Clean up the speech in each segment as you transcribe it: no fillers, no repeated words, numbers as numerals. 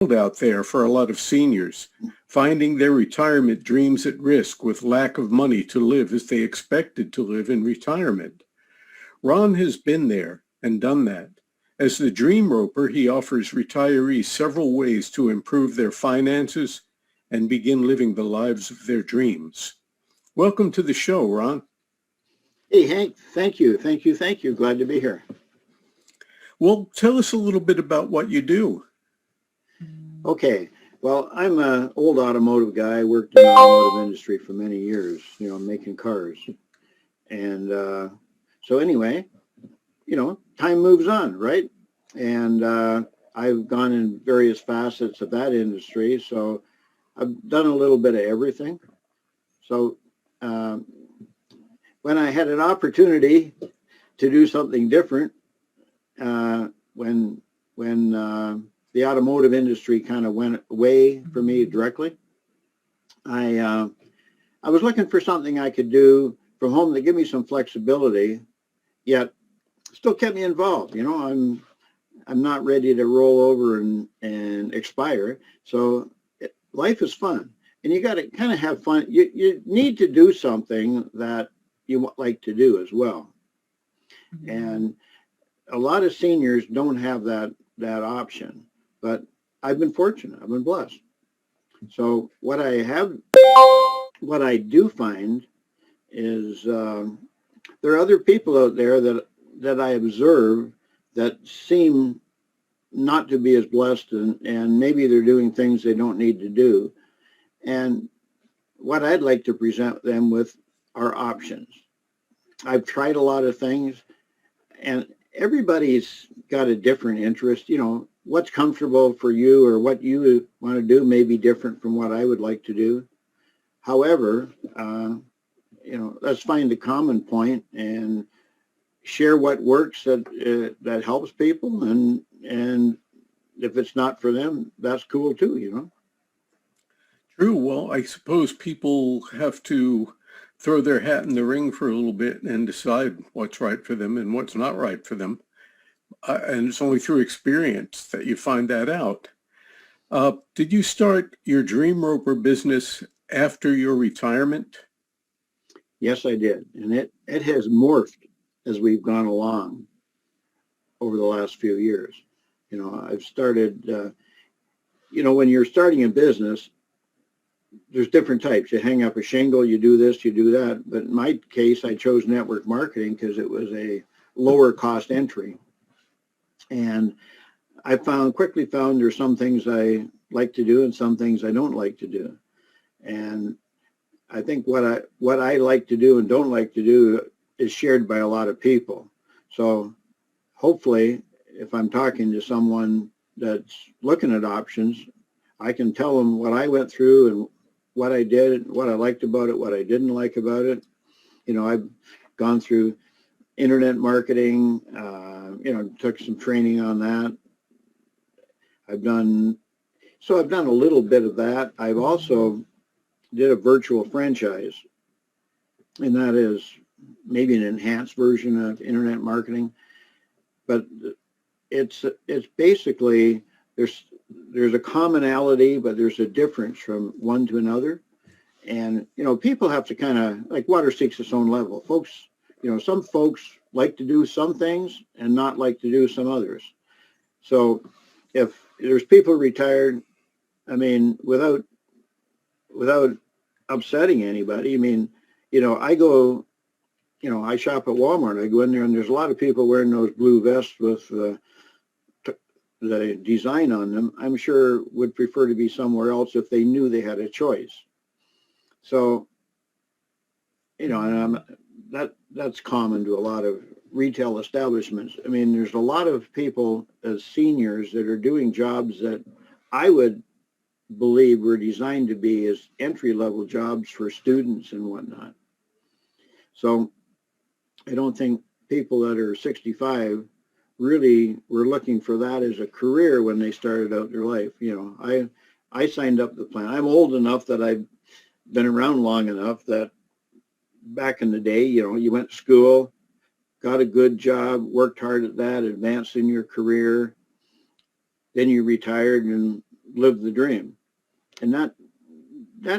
Out there for a lot of seniors, finding their retirement dreams at risk with lack of money to live as they expected to live in retirement. Ron has been there and done that. As the Dream Roper, he offers retirees several ways to improve their finances and begin living the lives of their dreams. Welcome to the show, Ron. Hey, Hank, thank you. Glad to be here. Well, tell us a little bit about what you do. Okay, well, I'm an old automotive guy. I worked in the automotive industry for many years, making cars. And so anyway, time moves on, right? And I've gone in various facets of that industry. So I've done a little bit of everything. So when I had an opportunity to do something different, when the automotive industry kind of went away for me directly, I was looking for something I could do from home that give me some flexibility, yet still kept me involved. I'm not ready to roll over and expire. So life is fun, and you got to kind of have fun. You need to do something that you like to do as well. Mm-hmm. And a lot of seniors don't have that option, but I've been fortunate. I've been blessed. So what I do find is there are other people out there that I observe that seem not to be as blessed, and maybe they're doing things they don't need to do. And what I'd like to present them with are options. I've tried a lot of things, and everybody's got a different interest. What's comfortable for you or what you want to do may be different from what I would like to do. However, let's find a common point and share what works that helps people, and if it's not for them, that's cool too. True. Well, I suppose people have to throw their hat in the ring for a little bit and decide what's right for them and what's not right for them. And it's only through experience that you find that out. Did you start your Dream Roper business after your retirement? Yes, I did. And it has morphed as we've gone along over the last few years. I've started, when you're starting a business, there's different types. You hang up a shingle, you do this, you do that. But in my case, I chose network marketing because it was a lower cost entry. And I quickly found there's some things I like to do and some things I don't like to do. And I think what I like to do and don't like to do is shared by a lot of people. So hopefully, if I'm talking to someone that's looking at options, I can tell them what I went through and what I did, what I liked about it, what I didn't like about it. I've gone through internet marketing, took some training on that. I've done a little bit of that. I've also did a virtual franchise, and that is maybe an enhanced version of internet marketing. But it's basically there's a commonality, but there's a difference from one to another. And, people have to kind of, like water seeks its own level. Folks, some folks like to do some things and not like to do some others. So if there's people retired, without upsetting anybody, I go, I shop at Walmart. I go in there and there's a lot of people wearing those blue vests with the design on them. I'm sure would prefer to be somewhere else if they knew they had a choice. So, and that's common to a lot of retail establishments. There's a lot of people as seniors that are doing jobs that I would believe were designed to be as entry-level jobs for students and whatnot. So I don't think people that are 65 really were looking for that as a career when they started out their life. I signed up the plan. I'm old enough that I've been around long enough that back in the day, you went to school, got a good job, worked hard at that, advanced in your career, then you retired and live the dream. And that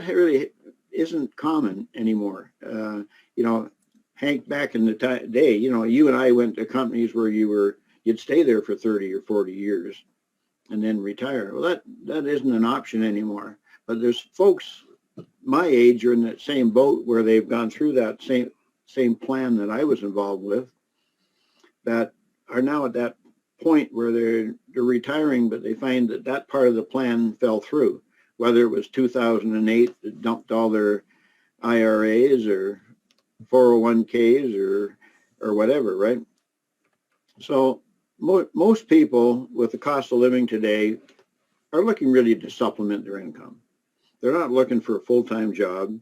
really isn't common anymore. You know, Hank, back in the day, you know, you and I went to companies where you'd stay there for 30 or 40 years and then retire. Well, that isn't an option anymore. But there's folks my age are in that same boat where they've gone through that same plan that I was involved with, that are now at that point where they're retiring, but they find that part of the plan fell through, whether it was 2008 that dumped all their IRAs or 401ks or whatever, right? So most people with the cost of living today are looking really to supplement their income. They're not looking for a full-time job.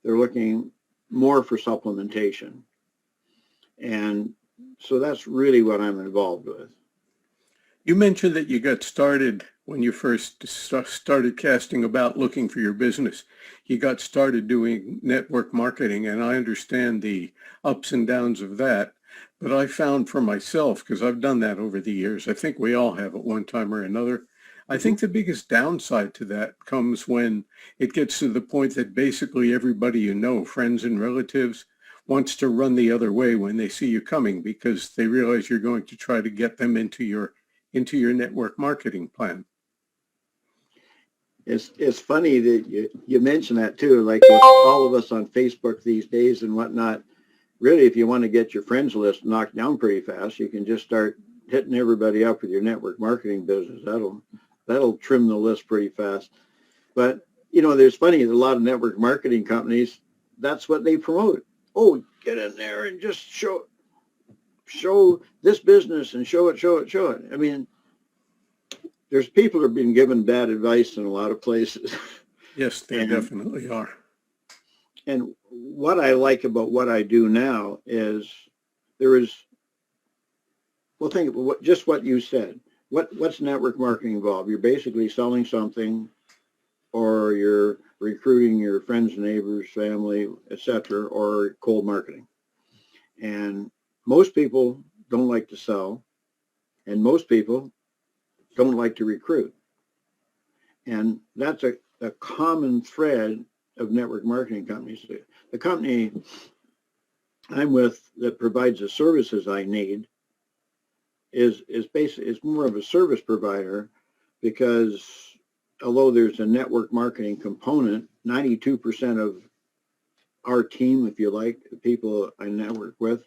They're looking more for supplementation. And so that's really what I'm involved with. You mentioned that you got started when you first started casting about looking for your business. You got started doing network marketing, and I understand the ups and downs of that. But I found for myself, because I've done that over the years, I think we all have at one time or another, I think the biggest downside to that comes when it gets to the point that basically everybody you know, friends and relatives, wants to run the other way when they see you coming because they realize you're going to try to get them into your network marketing plan. It's funny that you mention that too, like with all of us on Facebook these days and whatnot. Really, if you want to get your friends list knocked down pretty fast, you can just start hitting everybody up with your network marketing business. That'll trim the list pretty fast. But, you know, there's funny, a lot of network marketing companies, that's what they promote. Oh, get in there and just show this business and show it. I mean, there's people who are being given bad advice in a lot of places. Yes, there definitely are. And what I like about what I do now is well, think of just what you said. What's network marketing involved? You're basically selling something, or you're recruiting your friends, neighbors, family, etc., or cold marketing. And most people don't like to sell, and most people don't like to recruit. And that's a common thread of network marketing companies. The company I'm with that provides the services I need is more of a service provider, because although there's a network marketing component, 92% of our team, if you like, the people I network with,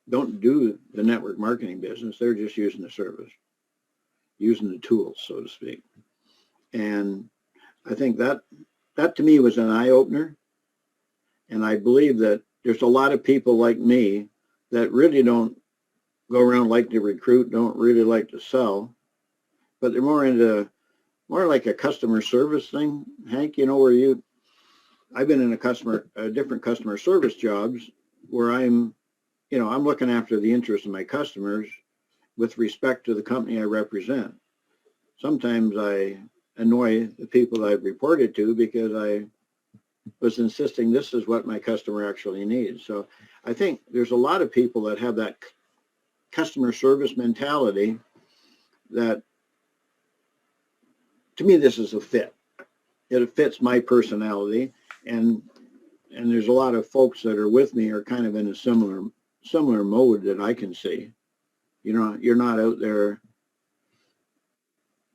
don't do the network marketing business. They're just using the service, using the tools, so to speak. And I think that to me was an eye-opener. And I believe that there's a lot of people like me that really don't go around like to recruit, don't really like to sell, but they're more like a customer service thing. Hank, you know, I've been in different customer service jobs where I'm looking after the interests of my customers with respect to the company I represent. Sometimes I annoy the people I've reported to because I was insisting this is what my customer actually needs. So I think there's a lot of people that have that customer service mentality that, to me, this is a fit. It fits my personality, and there's a lot of folks that are with me are kind of in a similar mode that I can see. You know, you're not out there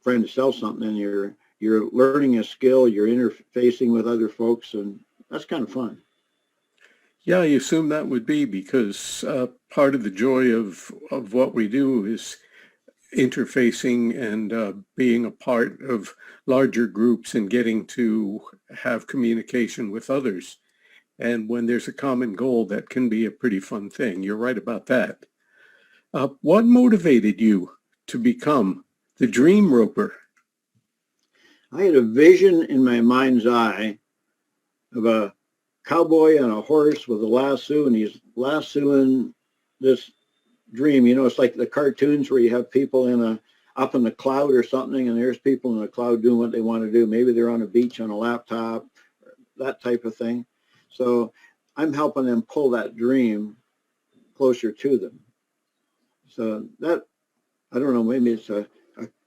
trying to sell something, and you're learning a skill, you're interfacing with other folks, and that's kind of fun. Yeah, I assume that would be because part of the joy of what we do is interfacing and being a part of larger groups and getting to have communication with others. And when there's a common goal, that can be a pretty fun thing. You're right about that. What motivated you to become the Dream Roper? I had a vision in my mind's eye of a cowboy on a horse with a lasso, and he's lassoing this dream. You know, it's like the cartoons where you have people up in the cloud or something, and there's people in the cloud doing what they want to do. Maybe they're on a beach on a laptop, that type of thing. So I'm helping them pull that dream closer to them. So that, I don't know, maybe it's a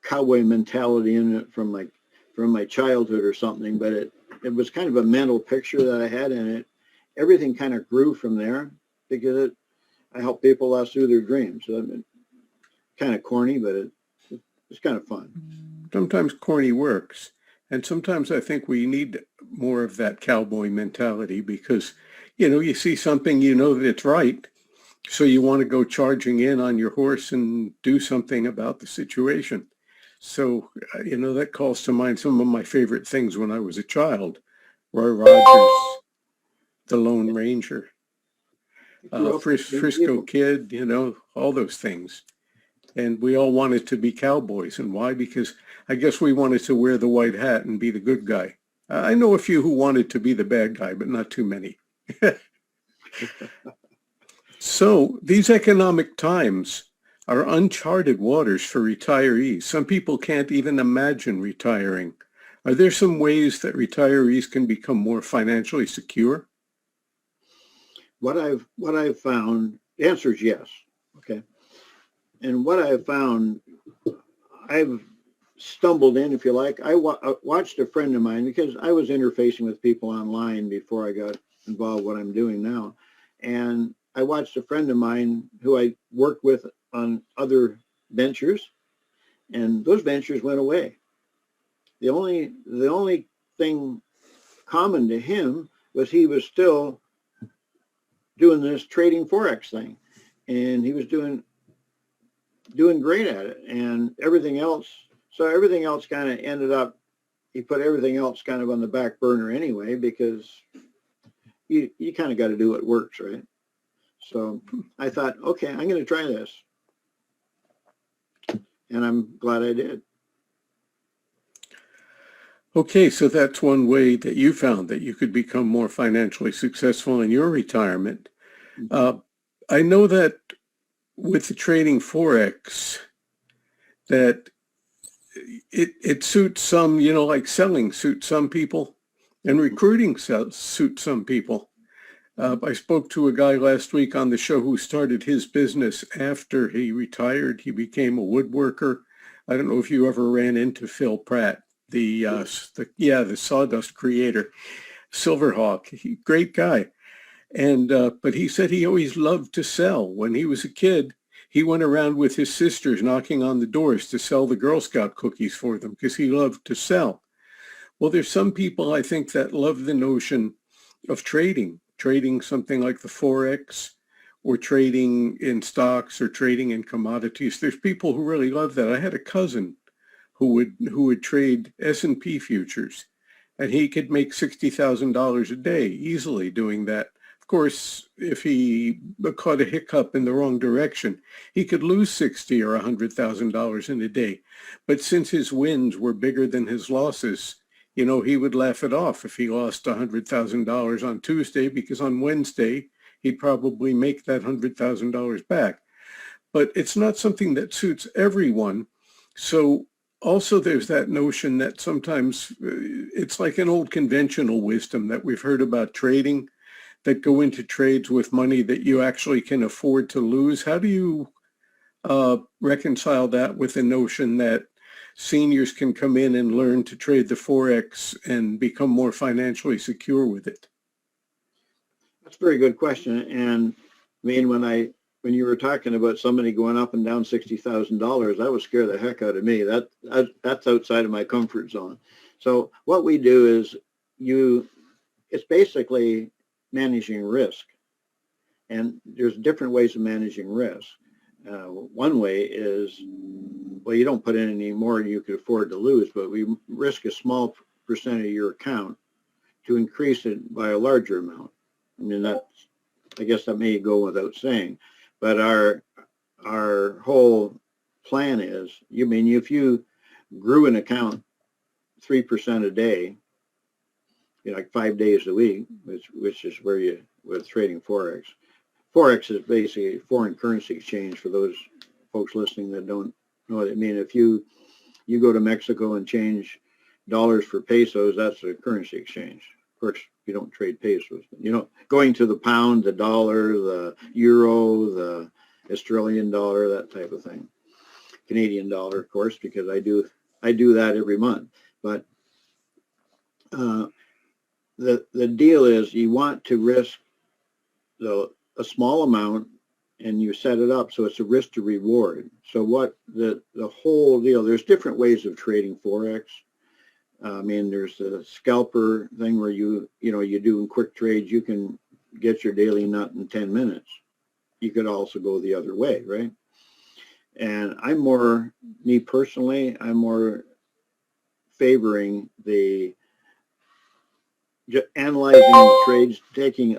cowboy mentality in it from my childhood or something, but it was kind of a mental picture that I had in it. Everything kind of grew from there because I help people last through their dreams. So, I mean, kind of corny, but it's kind of fun. Sometimes corny works. And sometimes I think we need more of that cowboy mentality because, you see something, that it's right. So you want to go charging in on your horse and do something about the situation. So, that calls to mind some of my favorite things when I was a child. Roy Rogers, the Lone Ranger, Grew up listening to Frisco people. Kid, all those things. And we all wanted to be cowboys. And why? Because I guess we wanted to wear the white hat and be the good guy. I know a few who wanted to be the bad guy, but not too many. So these economic times are uncharted waters for retirees. Some people can't even imagine retiring. Are there some ways that retirees can become more financially secure? What I've found, the answer is yes. Okay. And what I've found, I've stumbled in, if you like. I watched a friend of mine because I was interfacing with people online before I got involved in what I'm doing now. And I watched a friend of mine who I worked with on other ventures, and those ventures went away. The only thing common to him was he was still doing this trading Forex thing, and he was doing great at it, and everything else. So everything else kind of ended up, he put everything else kind of on the back burner anyway, because you kind of got to do what works, right? So I thought, okay, I'm going to try this. And I'm glad I did. Okay, so that's one way that you found that you could become more financially successful in your retirement. I know that with the trading Forex, that it suits some, like selling suits some people and recruiting suits some people. I spoke to a guy last week on the show who started his business after he retired. He became a woodworker. I don't know if you ever ran into Phil Pratt, the sawdust creator, Silverhawk, great guy. And but he said he always loved to sell. When he was a kid, he went around with his sisters knocking on the doors to sell the Girl Scout cookies for them because he loved to sell. Well, there's some people I think that love the notion of trading something like the Forex or trading in stocks or trading in commodities. There's people who really love that. I had a cousin who would trade S&P futures, and he could make $60,000 a day easily doing that. Of course, if he caught a hiccup in the wrong direction, he could lose $60,000 or $100,000 in a day. But since his wins were bigger than his losses, he would laugh it off if he lost $100,000 on Tuesday, because on Wednesday, he'd probably make that $100,000 back. But it's not something that suits everyone. So also there's that notion that sometimes it's like an old conventional wisdom that we've heard about trading, that go into trades with money that you actually can afford to lose. How do you reconcile that with the notion that seniors can come in and learn to trade the Forex and become more financially secure with it? That's a very good question. And I mean, when you were talking about somebody going up and down $60,000, that would scare the heck out of me. That's outside of my comfort zone. So what we do is it's basically managing risk. And there's different ways of managing risk. One way is, well, you don't put in any more than you could afford to lose, but we risk a small percent of your account to increase it by a larger amount. I mean, I guess that may go without saying, but our whole plan is, if you grew an account 3% a day, like 5 days a week, which is where with trading Forex. Forex is basically foreign currency exchange for those folks listening that don't know what I mean. If you go to Mexico and change dollars for pesos, that's a currency exchange. Of course, you don't trade pesos. Going to the pound, the dollar, the euro, the Australian dollar, that type of thing. Canadian dollar, of course, because I do that every month. But the deal is you want to risk a small amount, and you set it up so it's a risk to reward. So what the whole deal, there's different ways of trading Forex. I mean, there's the scalper thing where you're doing quick trades. You can get your daily nut in 10 minutes. You could also go the other way, right? And me personally, I'm more favoring analyzing the trades, taking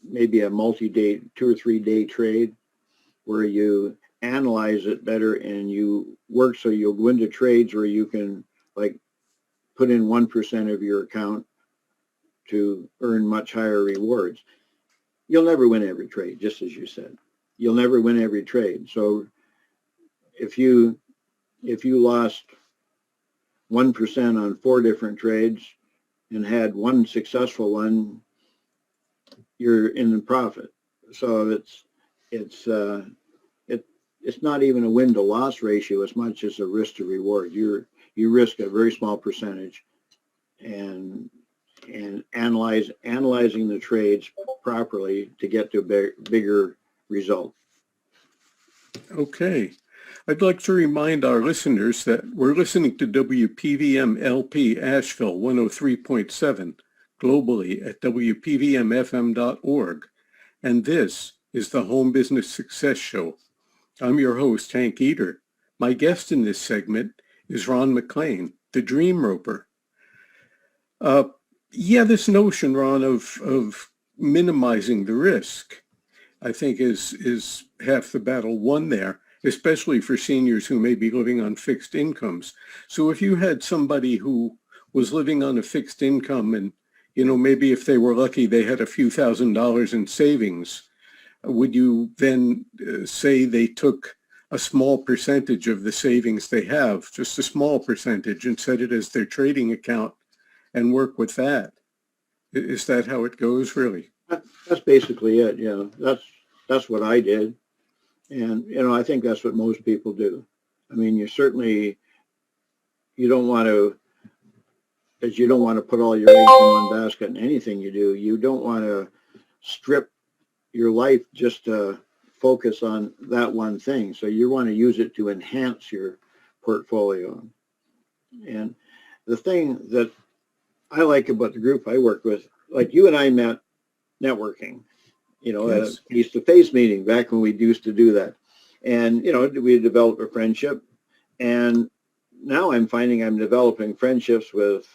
maybe a multi-day, 2 or 3 day trade where you analyze it better and you work so you'll go into trades where you can like put in 1% of your account to earn much higher rewards. You'll never win every trade, just as you said. You'll never win every trade. So if you lost 1% on 4 different trades and had one successful one, you're in the profit. So it's not even a win to loss ratio as much as a risk to reward. You risk a very small percentage, and analyzing the trades properly to get to a bigger result. Okay. I'd like to remind our listeners that we're listening to WPVM LP Asheville 103.7 globally at WPVMFM.org. And this is the Home Business Success Show. I'm your host, Hank Eder. My guest in this segment is Ron McLean, the Dream Roper. This notion, Ron, of minimizing the risk, I think is half the battle won there, especially for seniors who may be living on fixed incomes. So if you had somebody who was living on a fixed income and, maybe if they were lucky, they had a few $1,000s in savings, would you then say they took a small percentage of the savings they have, just a small percentage, and set it as their trading account and work with that? Is that how it goes, really? That's basically it. Yeah, that's what I did. And, I think that's what most people do. I mean, you don't want to put all your eggs in one basket in anything you do. You don't want to strip your life just to focus on that one thing. So you want to use it to enhance your portfolio. And the thing that I like about the group I work with, like you and I met networking, Yes. a face-to-face meeting back when we used to do that. And, we developed a friendship. And now I'm finding I'm developing friendships with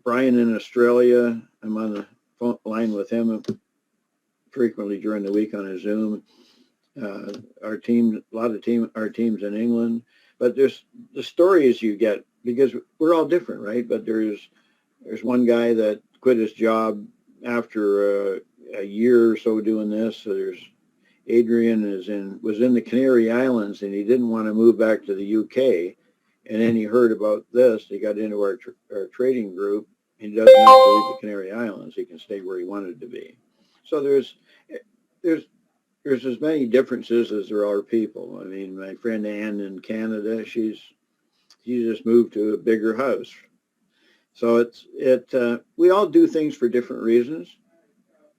Brian in Australia. I'm on the phone line with him frequently during the week on a Zoom. Our teams in England. But there's the stories you get, because we're all different, right? But there's one guy that quit his job after a year or so doing this. So there's Adrian was in the Canary Islands, and he didn't want to move back to the UK. And then he heard about this. He got into our trading group. He doesn't have to leave the Canary Islands. He can stay where he wanted to be. So there's as many differences as there are people. I mean, my friend Ann in Canada, she just moved to a bigger house. So we all do things for different reasons,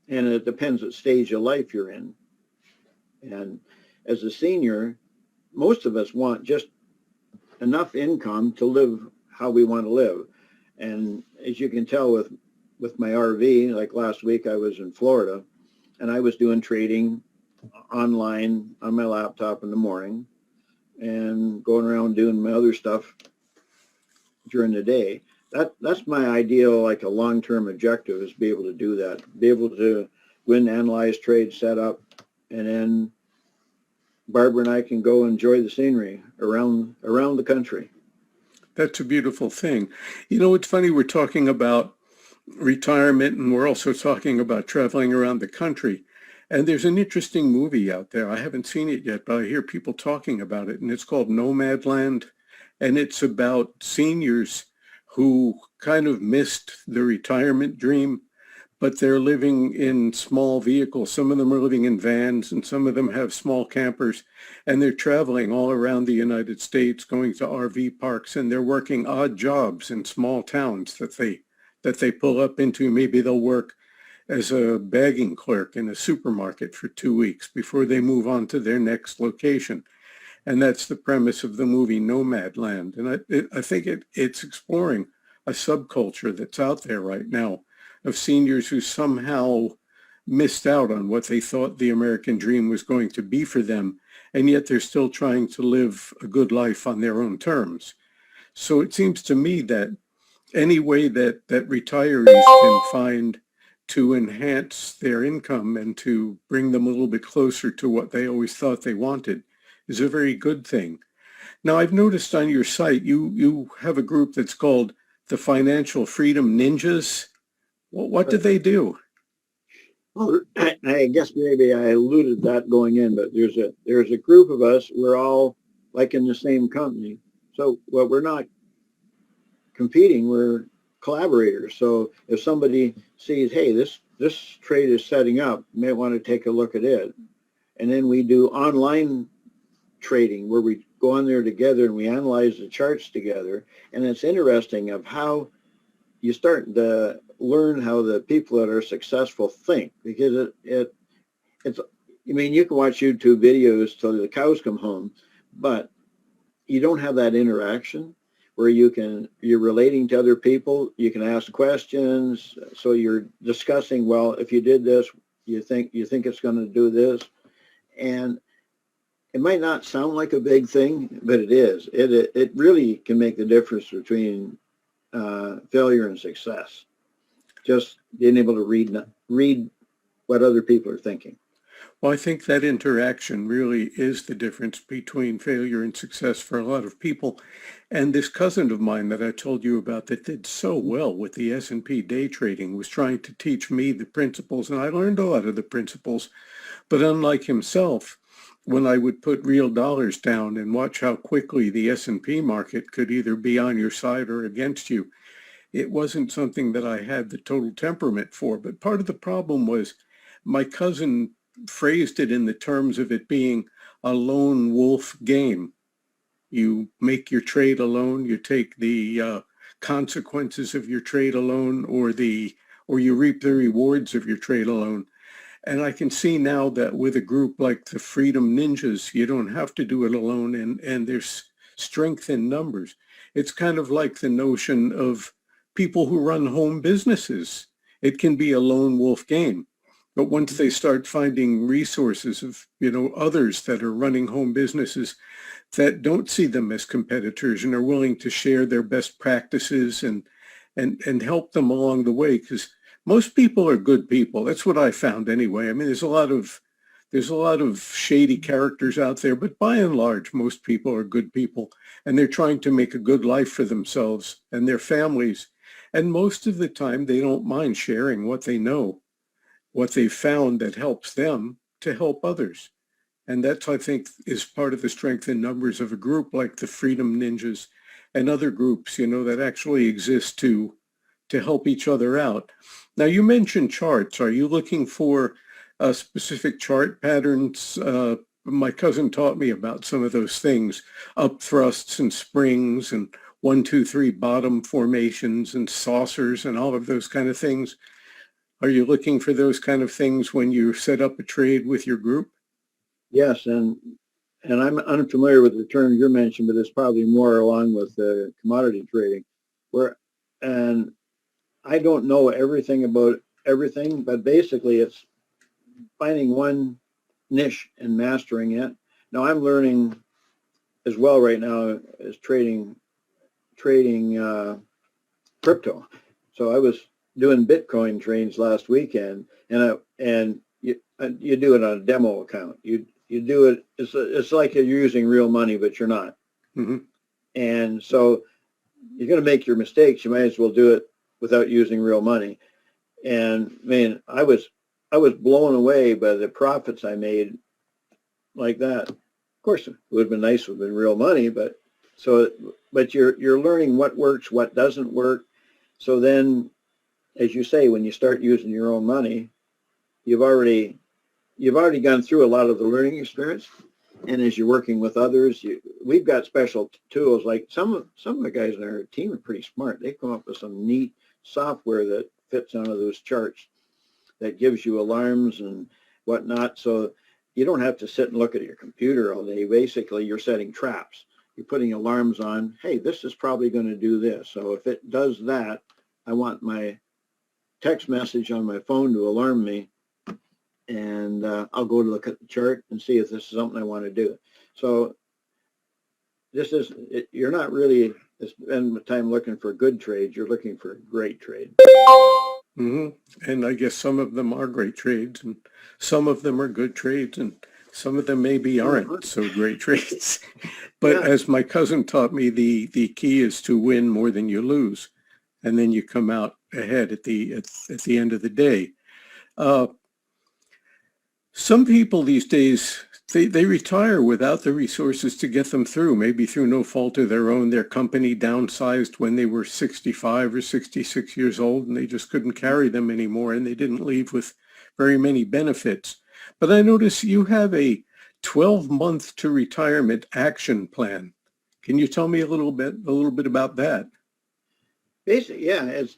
and it depends what stage of life you're in. And as a senior, most of us want just enough income to live how we want to live. And as you can tell with my RV, like last week I was in Florida, and I was doing trading online on my laptop in the morning and going around doing my other stuff during the day. That's my ideal, like a long-term objective, is be able to do that, be able to win, analyze, trade, set up, and then Barbara and I can go enjoy the scenery around the country. That's a beautiful thing. It's funny, we're talking about retirement, and we're also talking about traveling around the country. And there's an interesting movie out there. I haven't seen it yet, but I hear people talking about it, and it's called Nomad Land. And it's about seniors who kind of missed the retirement dream, but they're living in small vehicles. Some of them are living in vans and some of them have small campers, and they're traveling all around the United States, going to RV parks, and they're working odd jobs in small towns that they pull up into. Maybe they'll work as a bagging clerk in a supermarket for 2 weeks before they move on to their next location. And that's the premise of the movie Nomad Land. And I think it's exploring a subculture that's out there right now of seniors who somehow missed out on what they thought the American dream was going to be for them. And yet they're still trying to live a good life on their own terms. So it seems to me that any way that retirees can find to enhance their income and to bring them a little bit closer to what they always thought they wanted is a very good thing. Now, I've noticed on your site, you have a group that's called the Financial Freedom Ninjas. What do they do? Well, I guess maybe I alluded that going in, but there's a group of us. We're all like in the same company. So, well, we're not competing. We're collaborators. So if somebody sees, hey, this trade is setting up, you may want to take a look at it. And then we do online trading where we go on there together and we analyze the charts together. And it's interesting of how you start to learn how the people that are successful think, because it's, I mean, you can watch YouTube videos till the cows come home, but you don't have that interaction where you're relating to other people, you can ask questions, so you're discussing, well, if you did this, you think it's going to do this. And it might not sound like a big thing, but it is. It really can make the difference between failure and success. Just being able to read what other people are thinking. Well, I think that interaction really is the difference between failure and success for a lot of people. And this cousin of mine that I told you about that did so well with the S&P day trading was trying to teach me the principles, and I learned a lot of the principles. But unlike himself, when I would put real dollars down and watch how quickly the S&P market could either be on your side or against you, it wasn't something that I had the total temperament for. But part of the problem was my cousin phrased it in the terms of it being a lone wolf game. You make your trade alone, you take the consequences of your trade alone, or you reap the rewards of your trade alone. And I can see now that with a group like the Freedom Ninjas, you don't have to do it alone, and there's strength in numbers. It's kind of like the notion of people who run home businesses. It can be a lone wolf game. But once they start finding resources of, others that are running home businesses that don't see them as competitors and are willing to share their best practices and help them along the way, because most people are good people. That's what I found anyway. I mean, there's a lot of shady characters out there, but by and large, most people are good people, and they're trying to make a good life for themselves and their families. And most of the time, they don't mind sharing what they know, what they've found that helps them to help others. And that's, I think, is part of the strength in numbers of a group like the Freedom Ninjas and other groups, that actually exist to help each other out. Now, you mentioned charts. Are you looking for specific chart patterns? My cousin taught me about some of those things, up thrusts and springs and 1, 2, 3 bottom formations and saucers and all of those kind of things. Are you looking for those kind of things when you set up a trade with your group? Yes, and I'm unfamiliar with the term you mentioned, but it's probably more along with commodity trading, and I don't know everything about everything, but basically it's finding one niche and mastering it. Now I'm learning as well right now is trading crypto. So I was doing Bitcoin trades last weekend, and you do it on a demo account. You do it. It's like you're using real money, but you're not. Mm-hmm. And so you're going to make your mistakes. You might as well do it without using real money. And man, I was blown away by the profits I made like that. Of course, it would have been nice to have been real money, but you're learning what works, what doesn't work. So then as you say, when you start using your own money, you've already gone through a lot of the learning experience. And as you're working with others, we've got special tools. Like some of the guys in our team are pretty smart. They come up with some neat software that fits onto those charts that gives you alarms and whatnot. So you don't have to sit and look at your computer all day. Basically, you're setting traps. You're putting alarms on. Hey, this is probably going to do this. So if it does that, I want my text message on my phone to alarm me, and I'll go to look at the chart and see if this is something I want to do. So you're not really spending time looking for good trades. You're looking for a great trade. Mm-hmm. And I guess some of them are great trades, and some of them are good trades, and some of them maybe aren't so great trades. But Yeah. as my cousin taught me, the key is to win more than you lose, and then you come out ahead at the end of the day. Some people these days, they retire without the resources to get them through, maybe through no fault of their own. Their company downsized when they were 65 or 66 years old, and they just couldn't carry them anymore, and they didn't leave with very many benefits. But I notice you have a 12-month to retirement action plan. Can you tell me a little bit about that? Basically, yeah, it's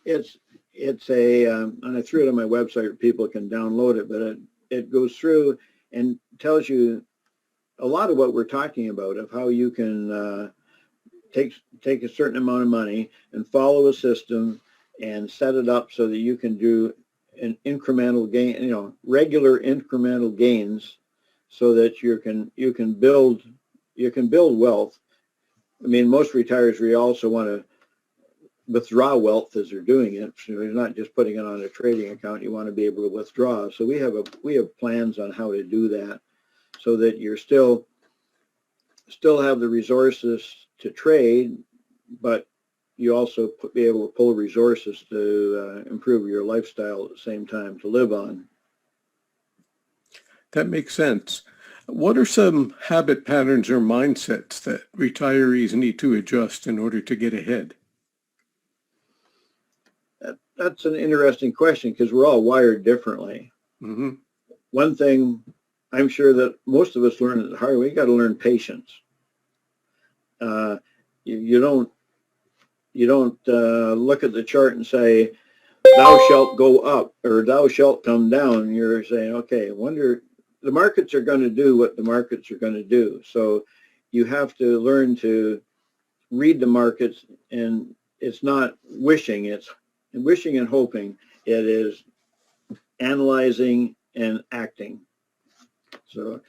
a, and I threw it on my website where people can download it, but it goes through and tells you a lot of what we're talking about, of how you can take a certain amount of money and follow a system and set it up so that you can do an incremental gain, regular incremental gains, so that you can build wealth. I mean, most retirees also want to withdraw wealth as they're doing it. So you're not just putting it on a trading account. You want to be able to withdraw. So we have plans on how to do that, so that you're still have the resources to trade, but you also be able to pull resources to improve your lifestyle at the same time, to live on. That makes sense. What are some habit patterns or mindsets that retirees need to adjust in order to get ahead? That's an interesting question, because we're all wired differently. Mm-hmm. One thing I'm sure that most of us learn at the hard way, you got to learn patience. You don't look at the chart and say, thou shalt go up or thou shalt come down. You're saying, okay, I wonder, the markets are going to do what the markets are going to do. So you have to learn to read the markets, and it's not wishing, it's wishing and hoping. It is analyzing and acting. So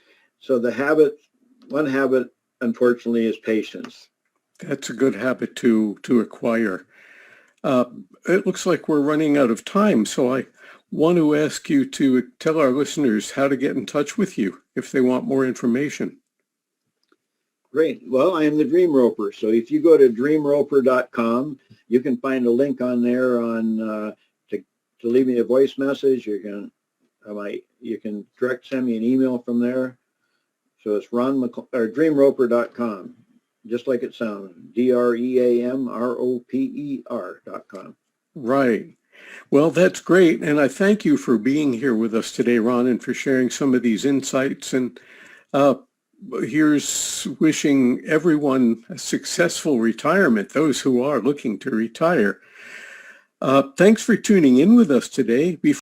one habit, unfortunately, is patience. That's a good habit to acquire. It looks like we're running out of time, so I want to ask you to tell our listeners how to get in touch with you if they want more information. Great. Well, I am the Dream Roper. So if you go to dreamroper.com, you can find a link on there to leave me a voice message. You can direct send me an email from there. So it's Ron McLean, or dreamroper.com, just like it sounds, DREAMROPER.com. Right. Well, that's great. And I thank you for being here with us today, Ron, and for sharing some of these insights. And here's wishing everyone a successful retirement, those who are looking to retire. Thanks for tuning in with us today.